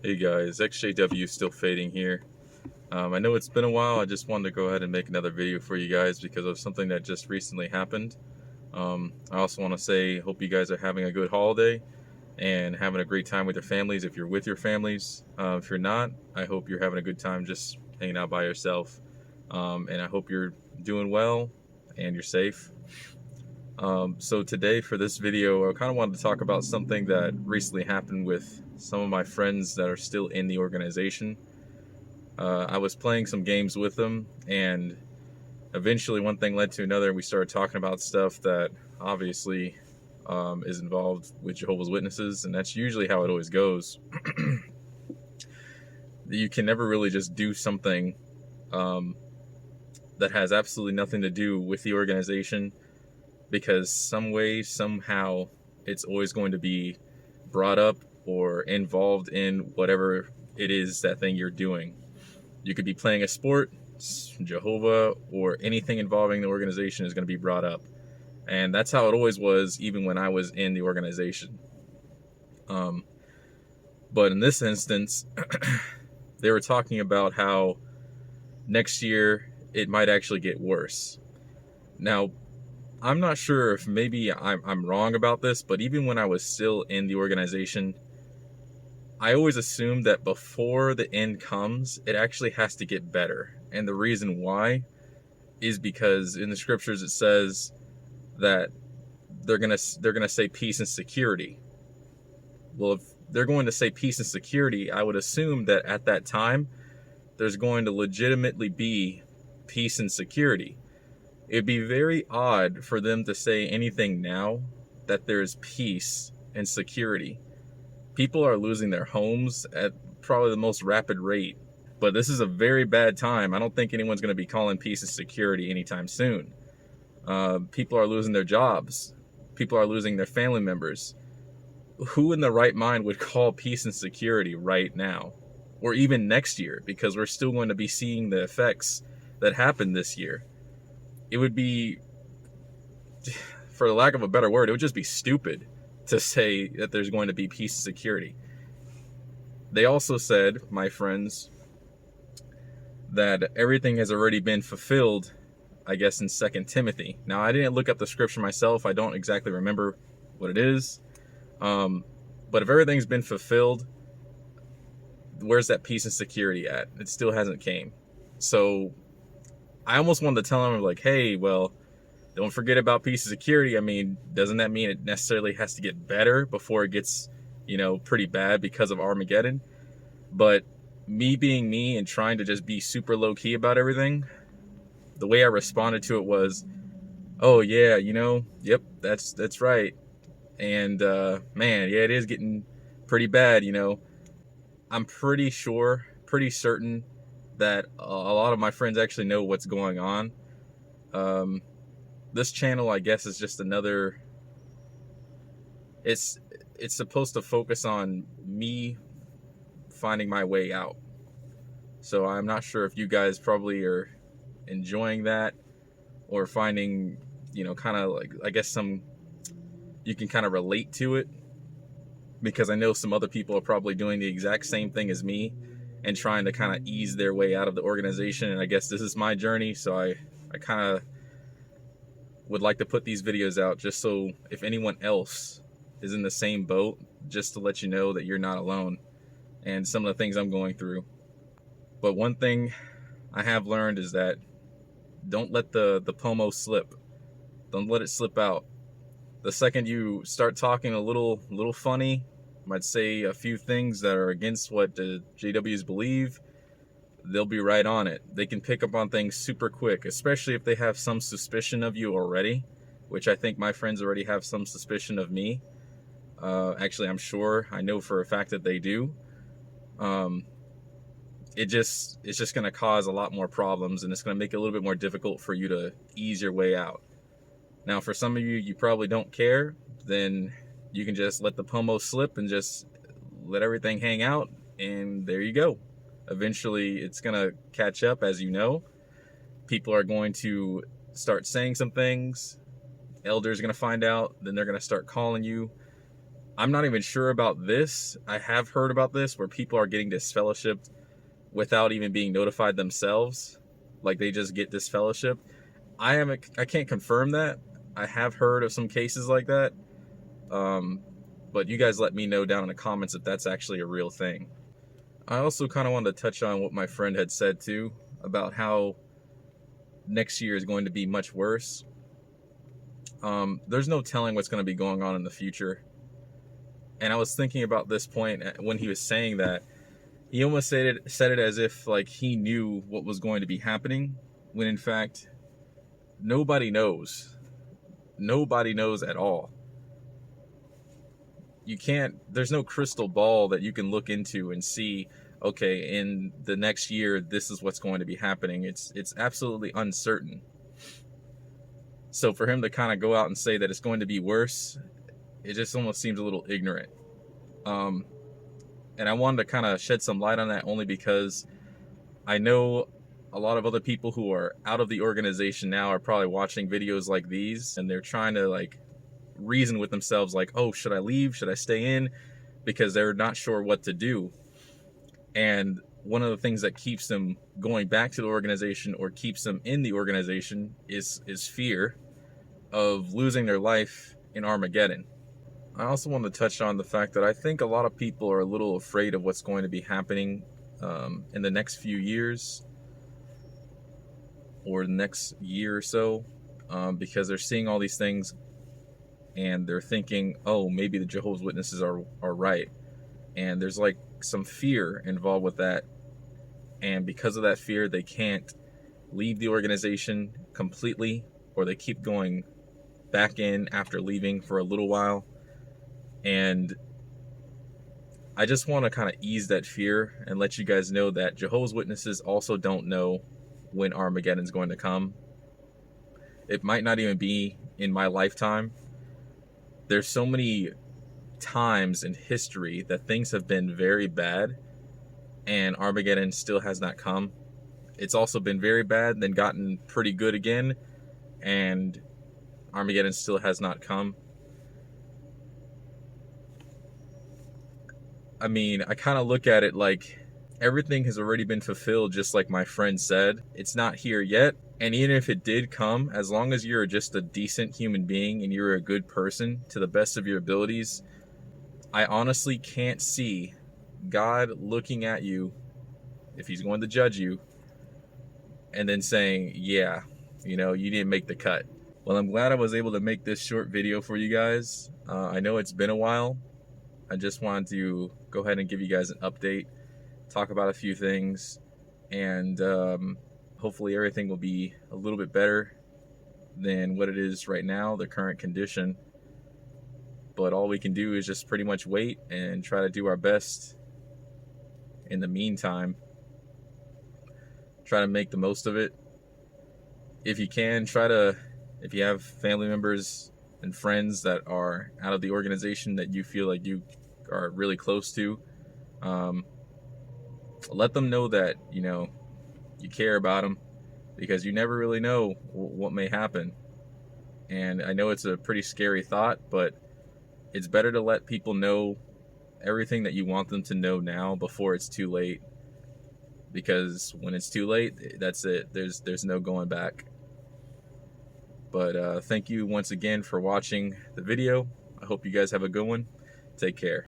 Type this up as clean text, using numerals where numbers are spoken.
Hey guys, ExJW still fading here. I know it's been a while. I just wanted to go ahead and make another video for you guys because of something that just recently happened. I also want to say, hope you guys are having a good holiday and having a great time with your families if you're with your families. If you're not, I hope you're having a good time just hanging out by yourself. And I hope you're doing well and you're safe. So today for this video, I kind of wanted to talk about something that recently happened with some of my friends that are still in the organization. I was playing some games with them, and eventually one thing led to another, and we started talking about stuff that obviously is involved with Jehovah's Witnesses, and that's usually how it always goes. You can never really just do something that has absolutely nothing to do with the organization, because some way, somehow, it's always going to be brought up or involved in whatever it is that thing you're doing. You could be playing a sport, Jehovah, or anything involving the organization is going to be brought up. And that's how it always was, even when I was in the organization. But in this instance, they were talking about how next year it might actually get worse. Now, I'm not sure if maybe I'm wrong about this, but even when I was still in the organization, I always assumed that before the end comes, it actually has to get better. And the reason why is because in the scriptures it says that they're gonna say peace and security. Well, if they're going to say peace and security, I would assume that at that time there's going to legitimately be peace and security. It'd be very odd for them to say anything now that there's peace and security. People are losing their homes at probably the most rapid rate, but this is a very bad time. I don't think anyone's going to be calling peace and security anytime soon. People are losing their jobs. People are losing their family members. Who in the right mind would call peace and security right now? Or even next year, because we're still going to be seeing the effects that happened this year. It would be, for the lack of a better word, it would just be stupid to say that there's going to be peace and security. They also said, my friends, that everything has already been fulfilled, I guess, in 2 Timothy. Now, I didn't look up the scripture myself. I don't exactly remember what it is. But if everything's been fulfilled, where's that peace and security at? It still hasn't came. So I almost wanted to tell them, like, hey, well, don't forget about peace and security. I mean, doesn't that mean it necessarily has to get better before it gets, pretty bad because of Armageddon? But me being me and trying to just be super low key about everything, the way I responded to it was, oh yeah, yep, that's right. And man, yeah, it is getting pretty bad. I'm pretty sure, pretty certain that a lot of my friends actually know what's going on. This channel, I guess, is just another. It's supposed to focus on me finding my way out. So I'm not sure if you guys probably are enjoying that or finding, kind of like, I guess you can kind of relate to it, because I know some other people are probably doing the exact same thing as me and trying to kind of ease their way out of the organization. And I guess this is my journey, so I kind of would like to put these videos out just so if anyone else is in the same boat, just to let you know that you're not alone and some of the things I'm going through. But one thing I have learned is that don't let the POMO slip. Don't let it slip out. The second you start talking a little funny, might say a few things that are against what the JWs believe, they'll be right on it. They can pick up on things super quick, especially if they have some suspicion of you already, which I think my friends already have some suspicion of me. Actually, I'm sure, I know for a fact that they do. It's just going to cause a lot more problems, and it's going to make it a little bit more difficult for you to ease your way out. Now, for some of you probably don't care, then you can just let the POMO slip and just let everything hang out, and there you go. Eventually, it's going to catch up, as you know. People are going to start saying some things. Elders are going to find out, then they're going to start calling you. I'm not even sure about this. I have heard about this where people are getting disfellowshipped without even being notified themselves. Like they just get disfellowshipped. I can't confirm that. I have heard of some cases like that. But you guys let me know down in the comments if that's actually a real thing. I also kind of wanted to touch on what my friend had said too about how next year is going to be much worse. There's no telling what's going to be going on in the future. And I was thinking about this point when he was saying that. He almost said it as if like he knew what was going to be happening, when in fact nobody knows. Nobody knows at all. There's no crystal ball that you can look into and see, okay, in the next year this is what's going to be happening. It's absolutely uncertain. So for him to kind of go out and say that it's going to be worse, it just almost seems a little ignorant. And I wanted to kind of shed some light on that only because I know a lot of other people who are out of the organization now are probably watching videos like these, and they're trying to like reason with themselves like, oh, should I leave? Should I stay in? Because they're not sure what to do. And one of the things that keeps them going back to the organization or keeps them in the organization is fear of losing their life in Armageddon. I also want to touch on the fact that I think a lot of people are a little afraid of what's going to be happening in the next few years or the next year or so, because they're seeing all these things and they're thinking, oh, maybe the Jehovah's Witnesses are right. And there's like some fear involved with that. And because of that fear, they can't leave the organization completely, or they keep going back in after leaving for a little while. And I just want to kind of ease that fear and let you guys know that Jehovah's Witnesses also don't know when Armageddon is going to come. It might not even be in my lifetime. There's so many times in history that things have been very bad and Armageddon still has not come. It's also been very bad, then gotten pretty good again, and Armageddon still has not come. I mean, I kind of look at it like everything has already been fulfilled, just like my friend said. It's not here yet. And even if it did come, as long as you're just a decent human being and you're a good person to the best of your abilities, I honestly can't see God looking at you, if he's going to judge you, and then saying, yeah, you didn't make the cut. Well, I'm glad I was able to make this short video for you guys. I know it's been a while. I just wanted to go ahead and give you guys an update, talk about a few things, and hopefully everything will be a little bit better than what it is right now, the current condition. But all we can do is just pretty much wait and try to do our best in the meantime. Try to make the most of it. If you can, if you have family members and friends that are out of the organization that you feel like you are really close to, let them know that you care about them, because you never really know what may happen. And I know it's a pretty scary thought, but it's better to let people know everything that you want them to know now before it's too late, because when it's too late, that's it. There's no going back. But thank you once again for watching the video. I hope you guys have a good one. Take care.